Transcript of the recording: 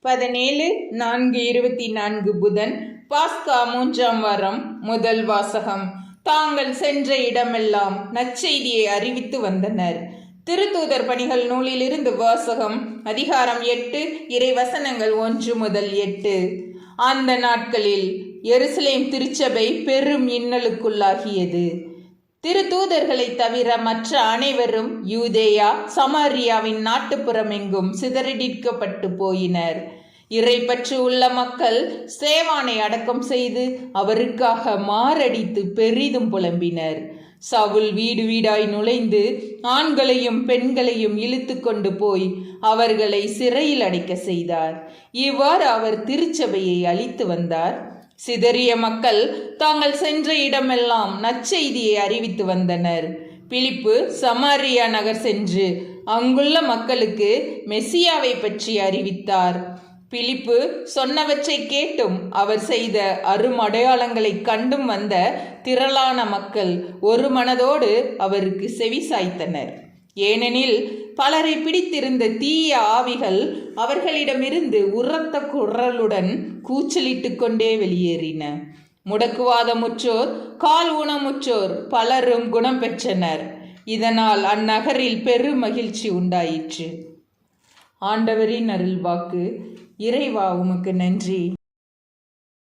17/4/24 புதன், பாஸ்கா 3ஆம் வாரம். முதல் வாசகம். தாங்கள் சென்ற இடமெல்லாம் நற்செய்தியை அறிவித்து வந்தனர். திருத்தூதர் பணிகள் நூலிலிருந்து வாசகம். அதிகாரம் 8, இறைவசனங்கள் 1 முதல் 8. அந்த நாட்களில் எருசலேம் திருச்சபை பெரும் இன்னலுக்குள்ளாகியது. திருத்தூதர்களை தவிர மற்ற அனைவரும் யூதேயா சமாரியாவின் நாட்டுப்புறமெங்கும் சிதறடிக்கப்பட்டு போயினர். இறைப்பற்று உள்ள மக்கள் ஸ்தேவானை அடக்கம் செய்து அவருக்காக மாரடித்து பெரிதும் புலம்பினர். சவுல் வீடு வீடாய் நுழைந்து ஆண்களையும் பெண்களையும் இழுத்து கொண்டு போய் அவர்களை சிறையில் அடைக்க செய்தார். இவ்வாறு அவர் திருச்சபையை அழித்து வந்தார். சிதறிய மக்கள் தாங்கள் சென்ற இடமெல்லாம் நற்செய்தியை அறிவித்து வந்தனர். பிலிப்பு சமாரியா நகர் சென்று அங்குள்ள மக்களுக்கு மெசியாவை பற்றி அறிவித்தார். பிலிப்பு சொன்னவற்றை கேட்டும் அவர் செய்த அருமடையாளங்களை கண்டும் வந்த திரளான மக்கள் ஒரு மனதோடு அவருக்கு செவி சாய்த்தனர். ஏனெனில் பலரை பிடித்திருந்த தீய ஆவிகள் அவர்களிடமிருந்து உரத்த குரலுடன் கூச்சலிட்டு கொண்டே வெளியேறின. முடக்குவாதமுற்றோர், கால் ஊனமுற்றோர் பலரும் குணம் பெற்றனர். இதனால் அந்நகரில் பெரும் மகிழ்ச்சி உண்டாயிற்று. ஆண்டவரின் அருள்வாக்கு. இறைவா, உமக்கு நன்றி.